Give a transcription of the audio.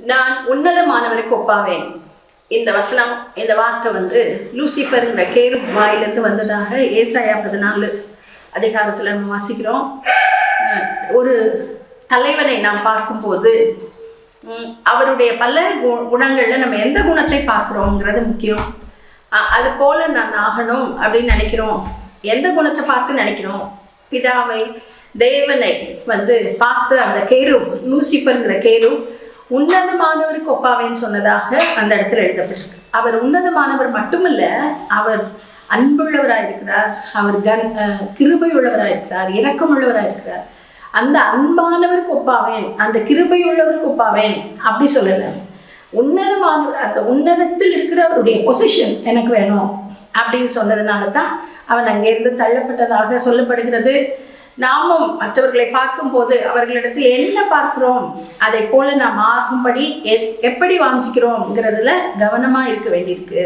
நான் உன்னதமானவருக்கு ஒப்பாவேன். இந்த வசனம், இந்த வார்த்தை வந்து லூசிஃபருங்கிற கேரு வாயிலிருந்து வந்ததாக ஏசாயா 14 அதிகாரத்தில் நம்ம வாசிக்கிறோம். ஒரு தலைவனை நாம் பார்க்கும்போது அவருடைய பல குணங்களில் நம்ம எந்த குணத்தை பார்க்குறோங்கிறது முக்கியம். அது போல் நான் ஆகணும் அப்படின்னு நினைக்கிறோம். எந்த குணத்தை பார்த்து நினைக்கிறோம்? பிதாவை, தேவனை வந்து பார்த்து அந்த கேரு, லூசிஃபருங்கிற கேரு உன்னதமானவருக்கு ஒப்பாவேன்னு சொன்னதாக அந்த இடத்துல எழுதப்பட்டிருக்கு. அவர் உன்னதமானவர் மட்டுமல்ல, அவர் அன்புள்ளவராக இருக்கிறார், அவர் கிருபை உள்ளவராக இருக்கிறார், இரக்கமுள்ளவராக இருக்கிறார். அந்த அன்பானவருக்கு ஒப்பாவேன், அந்த கிருபை உள்ளவருக்கு ஒப்பாவேன் அப்படி சொல்லலை. உன்னதமானவர், அந்த உன்னதத்தில் இருக்கிற அவருடைய பொசிஷன் எனக்கு வேணும் அப்படின்னு சொன்னதுனால தான் அவன் அங்கேருந்து தள்ளப்பட்டதாக சொல்லப்படுகிறது. நாமும் மற்றவர்களை பார்க்கும்போது அவர்களிடத்தில் என்ன பார்க்கிறோம், அதை போல நாம் ஆகும்படி எப்படி வாஞ்சிக்கிறோம்ங்கிறதுல கவனமாக இருக்க வேண்டியிருக்கு.